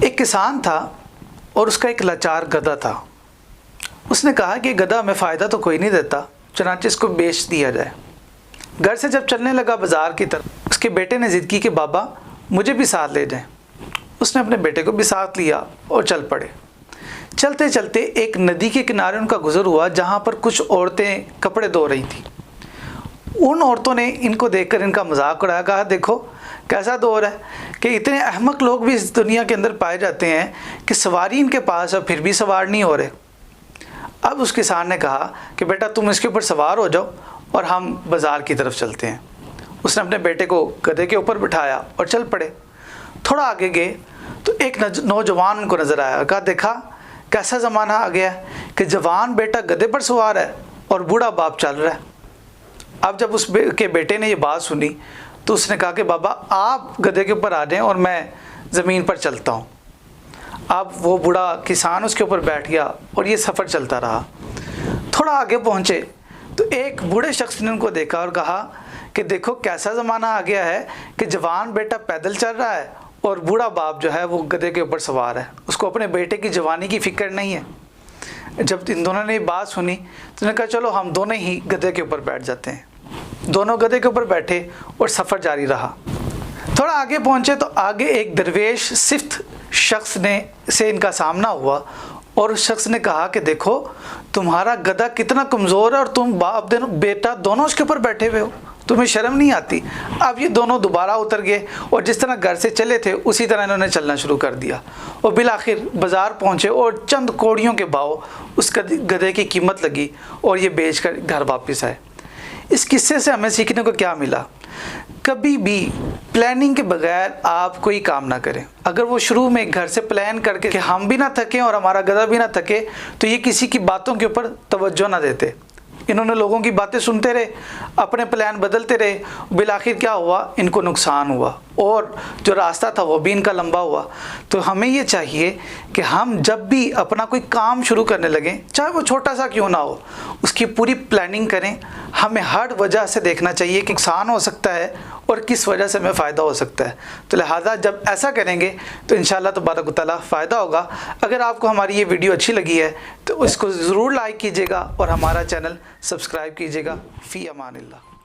ایک کسان تھا اور اس کا ایک لاچار گدھا تھا۔ اس نے کہا کہ گدھا ہمیں فائدہ تو کوئی نہیں دیتا، چنانچہ اس کو بیچ دیا جائے۔ گھر سے جب چلنے لگا بازار کی طرف، اس کے بیٹے نے ضد کی کہ بابا مجھے بھی ساتھ لے جائیں۔ اس نے اپنے بیٹے کو بھی ساتھ لیا اور چل پڑے۔ چلتے چلتے ایک ندی کے کنارے ان کا گزر ہوا جہاں پر کچھ عورتیں کپڑے دھو رہی تھیں۔ ان عورتوں نے ان کو دیکھ کر ان کا مذاق اڑایا، کہا دیکھو کیسا دور ہے کہ اتنے احمق لوگ بھی اس دنیا کے اندر پائے جاتے ہیں کہ سواری ان کے پاس ہے پھر بھی سوار نہیں ہو رہے۔ اب اس کسان نے کہا کہ بیٹا تم اس کے اوپر سوار ہو جاؤ اور ہم بازار کی طرف چلتے ہیں۔ اس نے اپنے بیٹے کو گدھے کے اوپر بٹھایا اور چل پڑے۔ تھوڑا آگے گئے تو ایک نوجوان ان کو نظر آیا، کہا دیکھا کیسا زمانہ آ گیا کہ جوان بیٹا گدھے پر سوار ہے اور بوڑھا باپ چل رہا ہے۔ اب جب اس کے بیٹے نے یہ بات سنی تو اس نے کہا کہ بابا آپ گدھے کے اوپر آ جائیں اور میں زمین پر چلتا ہوں۔ اب وہ بوڑھا کسان اس کے اوپر بیٹھ گیا اور یہ سفر چلتا رہا۔ تھوڑا آگے پہنچے تو ایک بوڑھے شخص نے ان کو دیکھا اور کہا کہ دیکھو کیسا زمانہ آ گیا ہے کہ جوان بیٹا پیدل چل رہا ہے اور بوڑھا باپ جو ہے وہ گدھے کے اوپر سوار ہے، اس کو اپنے بیٹے کی جوانی کی فکر نہیں ہے۔ جب ان دونوں نے یہ بات سنی تو انہوں نے کہا چلو ہم دونوں ہی گدھے کے اوپر بیٹھ جاتے ہیں۔ دونوں گدھے کے اوپر بیٹھے اور سفر جاری رہا۔ تھوڑا آگے پہنچے تو آگے ایک درویش صفت شخص سے ان کا سامنا ہوا اور اس شخص نے کہا کہ دیکھو تمہارا گدھا کتنا کمزور ہے اور تم باپ بیٹا دونوں اس کے اوپر بیٹھے ہوئے ہو، تمہیں شرم نہیں آتی؟ اب یہ دونوں دوبارہ اتر گئے اور جس طرح گھر سے چلے تھے اسی طرح انہوں نے چلنا شروع کر دیا اور بالآخر بازار پہنچے اور چند کوڑیوں کے بھاؤ اس گدھے کی قیمت لگی اور یہ بیچ کر گھر واپس آئے۔ اس قصے سے ہمیں سیکھنے کو کیا ملا؟ کبھی بھی پلاننگ کے بغیر آپ کوئی کام نہ کریں۔ اگر وہ شروع میں گھر سے پلان کر کے کہ ہم بھی نہ تھکیں اور ہمارا گدھا بھی نہ تھکے تو یہ کسی کی باتوں کے اوپر توجہ نہ دیتے۔ انہوں نے لوگوں کی باتیں سنتے رہے، اپنے پلان بدلتے رہے، بالآخر کیا ہوا؟ ان کو نقصان ہوا اور جو راستہ تھا وہ بھی ان کا لمبا ہوا۔ تو ہمیں یہ چاہیے کہ ہم جب بھی اپنا کوئی کام شروع کرنے لگیں، چاہے وہ چھوٹا سا کیوں نہ ہو، اس کی پوری پلاننگ کریں۔ ہمیں ہر وجہ سے دیکھنا چاہیے کہ نقصان ہو سکتا ہے اور کس وجہ سے ہمیں فائدہ ہو سکتا ہے۔ تو لہٰذا جب ایسا کریں گے تو انشاءاللہ تبارک و تعالیٰ فائدہ ہوگا۔ اگر آپ کو ہماری یہ ویڈیو اچھی لگی ہے تو اس کو ضرور لائک کیجیے گا اور ہمارا چینل سبسکرائب کیجیے گا۔ فی امان اللہ۔